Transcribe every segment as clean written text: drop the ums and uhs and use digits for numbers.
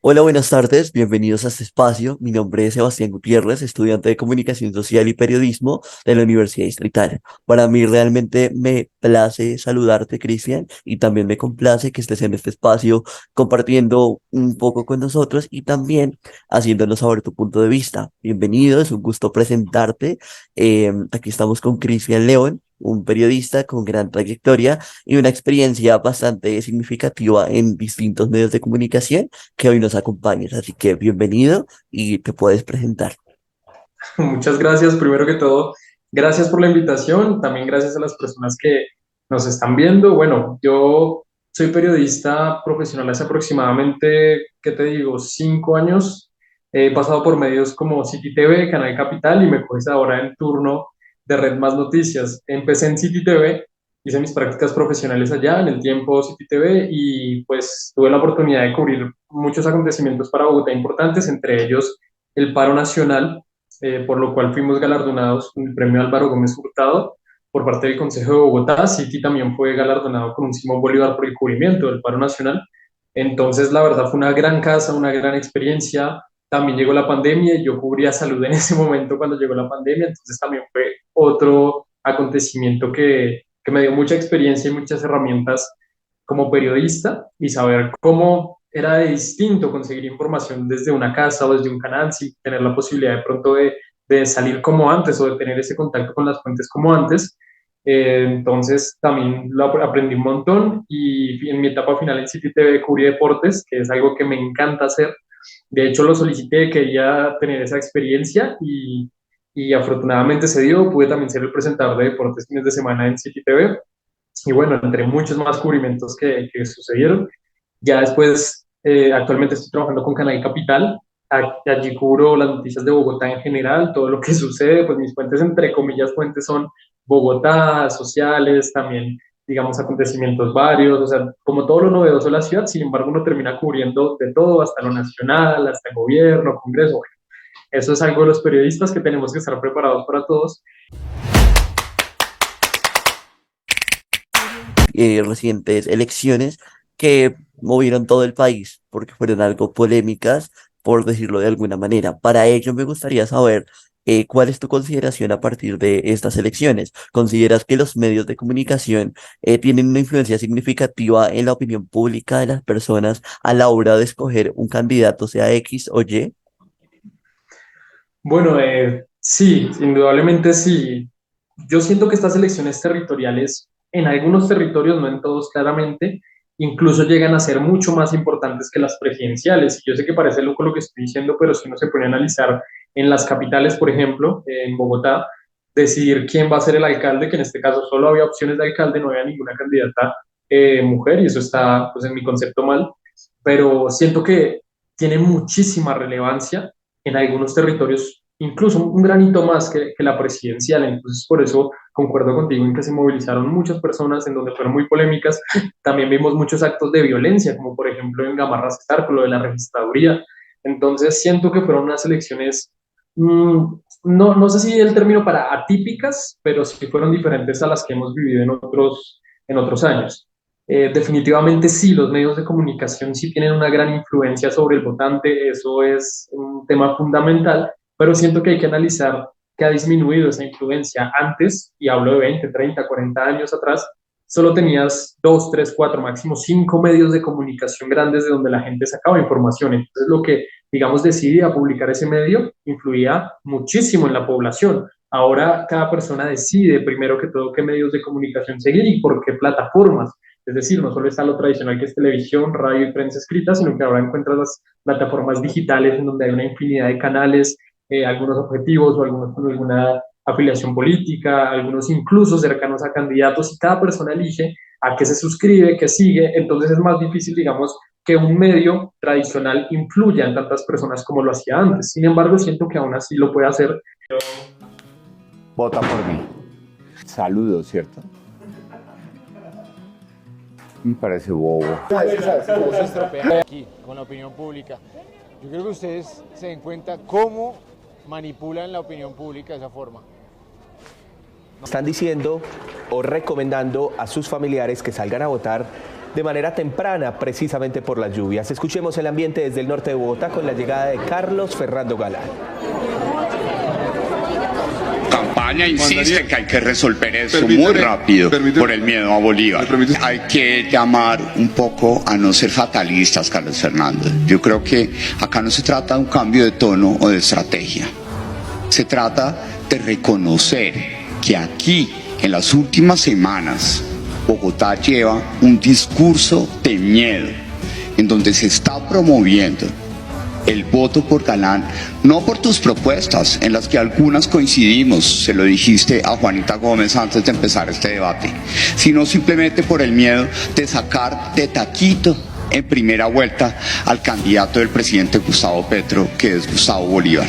Hola, buenas tardes, bienvenidos a este espacio. Mi nombre es Sebastián Gutiérrez, estudiante de Comunicación Social y Periodismo de la Universidad Distrital. Para mí realmente me place saludarte, Cristian, y también me complace que estés en este espacio compartiendo un poco con nosotros y también haciéndonos saber tu punto de vista. Bienvenido, es un gusto presentarte. Aquí estamos con Cristian León, un periodista con gran trayectoria y una experiencia bastante significativa en distintos medios de comunicación que hoy nos acompañes. Así que bienvenido y te puedes presentar. Muchas gracias, primero que todo. Gracias por la invitación. También gracias a las personas que nos están viendo. Bueno, yo soy periodista profesional hace aproximadamente, ¿qué te digo?, 5 años. He pasado por medios como City TV, Canal Capital y me coges ahora en turno de Red Más Noticias. Empecé en City TV, hice mis prácticas profesionales allá en el tiempo City TV y pues tuve la oportunidad de cubrir muchos acontecimientos para Bogotá importantes, entre ellos el paro nacional, por lo cual fuimos galardonados con el premio Álvaro Gómez Hurtado por parte del Consejo de Bogotá. City también fue galardonado con un Simón Bolívar por el cubrimiento del paro nacional. Entonces, la verdad fue una gran casa, una gran experiencia. También llegó la pandemia y yo cubría salud en ese momento cuando llegó la pandemia, entonces también fue otro acontecimiento que me dio mucha experiencia y muchas herramientas como periodista y saber cómo era de distinto conseguir información desde una casa o desde un canal sin tener la posibilidad de pronto de salir como antes o de tener ese contacto con las fuentes como antes. Entonces también lo aprendí un montón y en mi etapa final en City TV cubrí deportes, que es algo que me encanta hacer. De hecho lo solicité, quería tener esa experiencia y afortunadamente se dio. Pude también ser el presentador de deportes fines de semana en City TV y bueno, entre muchos más cubrimientos que sucedieron. Ya después, actualmente estoy trabajando con Canal Capital. Allí cubro las noticias de Bogotá en general, todo lo que sucede. Pues mis fuentes, entre comillas, fuentes son Bogotá, sociales, también, digamos, acontecimientos varios, o sea, como todo lo novedoso de la ciudad. Sin embargo, uno termina cubriendo de todo, hasta lo nacional, hasta el gobierno, Congreso. Bueno, eso es algo de los periodistas que tenemos que estar preparados para todos. Recientes elecciones que movieron todo el país porque fueron algo polémicas, por decirlo de alguna manera. Para ello me gustaría saber cuál es tu consideración a partir de estas elecciones. ¿Consideras que los medios de comunicación tienen una influencia significativa en la opinión pública de las personas a la hora de escoger un candidato, sea X o Y? Bueno, sí, indudablemente sí. Yo siento que estas elecciones territoriales, en algunos territorios, no en todos claramente, incluso llegan a ser mucho más importantes que las presidenciales. Y yo sé que parece loco lo que estoy diciendo, pero si uno se pone a analizar en las capitales, por ejemplo, en Bogotá, decidir quién va a ser el alcalde, que en este caso solo había opciones de alcalde, no había ninguna candidata mujer, y eso está, pues, en mi concepto mal, pero siento que tiene muchísima relevancia en algunos territorios, incluso un granito más que la presidencial. Entonces, por eso concuerdo contigo en que se movilizaron muchas personas en donde fueron muy polémicas. También vimos muchos actos de violencia, como por ejemplo en Gamarra con lo de la registraduría. Entonces, siento que fueron unas elecciones, no sé si el término para atípicas, pero sí fueron diferentes a las que hemos vivido en otros años. Definitivamente sí, los medios de comunicación sí tienen una gran influencia sobre el votante, eso es un tema fundamental, pero siento que hay que analizar que ha disminuido esa influencia. Antes, y hablo de 20, 30, 40 años atrás, solo tenías 2, 3, 4, máximo 5 medios de comunicación grandes de donde la gente sacaba información. Entonces, lo que, digamos, decidía publicar ese medio influía muchísimo en la población. Ahora cada persona decide primero que todo qué medios de comunicación seguir y por qué plataformas. Es decir, no solo está lo tradicional que es televisión, radio y prensa escrita, sino que ahora encuentras las plataformas digitales en donde hay una infinidad de canales, algunos objetivos o algunos con alguna afiliación política, algunos incluso cercanos a candidatos, y cada persona elige a qué se suscribe, qué sigue. Entonces es más difícil, digamos, que un medio tradicional influya en tantas personas como lo hacía antes. Sin embargo, siento que aún así lo puede hacer. Vota por mí. Saludos, ¿cierto? Me parece bobo. Cómo se estropea aquí con la opinión pública. Yo creo que ustedes se den cuenta cómo manipulan la opinión pública de esa forma. Están diciendo o recomendando a sus familiares que salgan a votar de manera temprana, precisamente por las lluvias. Escuchemos el ambiente desde el norte de Bogotá con la llegada de Carlos Fernando Galán. Campaña insiste que hay que resolver eso muy rápido por el miedo a Bolívar. Hay que llamar un poco a no ser fatalistas, Carlos Fernando. Yo creo que acá no se trata de un cambio de tono o de estrategia. Se trata de reconocer que aquí, en las últimas semanas, Bogotá lleva un discurso de miedo, en donde se está promoviendo el voto por Galán, no por tus propuestas, en las que algunas coincidimos, se lo dijiste a Juanita Gómez antes de empezar este debate, sino simplemente por el miedo de sacar de taquito en primera vuelta al candidato del presidente Gustavo Petro, que es Gustavo Bolívar.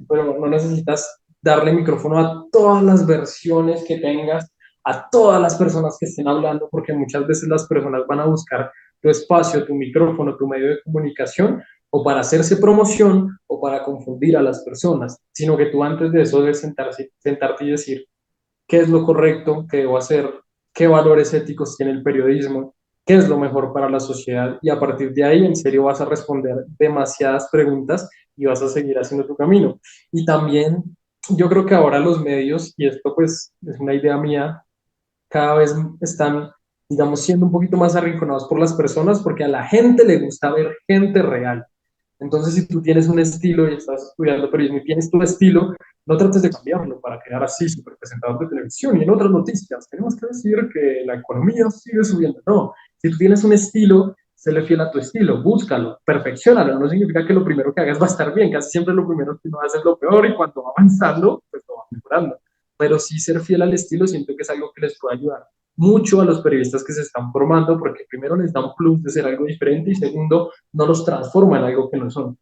Pero no necesitas darle micrófono a todas las versiones que tengas, a todas las personas que estén hablando, porque muchas veces las personas van a buscar tu espacio, tu micrófono, tu medio de comunicación, o para hacerse promoción o para confundir a las personas, sino que tú antes de eso debes sentarte y decir qué es lo correcto que debo hacer, qué valores éticos tiene el periodismo, qué es lo mejor para la sociedad, y a partir de ahí en serio vas a responder demasiadas preguntas y vas a seguir haciendo tu camino. Y también yo creo que ahora los medios, y esto pues es una idea mía, cada vez están, digamos, siendo un poquito más arrinconados por las personas, porque a la gente le gusta ver gente real. Entonces, si tú tienes un estilo y estás estudiando periodismo y tienes tu estilo, no trates de cambiarlo para quedar así, súper presentador de televisión. Y en otras noticias, tenemos que decir que la economía sigue subiendo. No, si tú tienes un estilo, séle fiel a tu estilo, búscalo, perfeccionalo. No significa que lo primero que hagas va a estar bien, casi siempre lo primero que uno hace es lo peor y cuando va avanzando, pues lo va mejorando. Pero sí ser fiel al estilo siento que es algo que les puede ayudar mucho a los periodistas que se están formando, porque primero les da un plus de ser algo diferente y segundo, no los transforma en algo que no son.